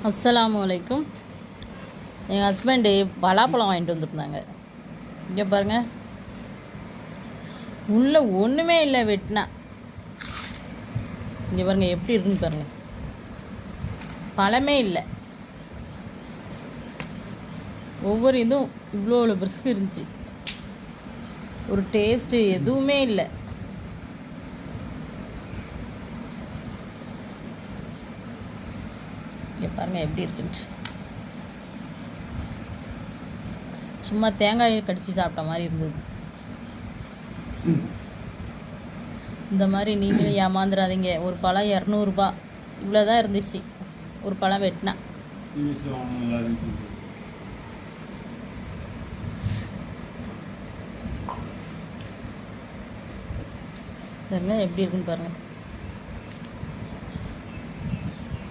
அஸ்ஸலாமு அலைக்கும். எங்கள் ஹஸ்பண்டு பலாப்பழம் வாங்கிட்டு வந்துருந்தாங்க. இங்கே பாருங்கள், உள்ளே ஒன்றுமே இல்லை வெட்டினா. இங்கே பாருங்கள் எப்படி இருக்குன்னு பாருங்கள், பழமே இல்லை. ஒவ்வொரு இதுவும் இவ்வளோ பிரிஸ்கு இருந்துச்சு, ஒரு டேஸ்ட்டு எதுவுமே இல்லை. இங்கே பாருங்கள் எப்படி இருக்குன்ட்டு. சும்மா தேங்காயை கடித்து சாப்பிட்ட மாதிரி இருந்தது. இந்த மாதிரி நீங்களும் ஏமாந்துடாதீங்க. ஒரு பழம் 200 இவ்வளோ தான் இருந்துச்சு ஒரு பழம் வெட்டினா. எப்படி இருக்குன்னு பாருங்கள்.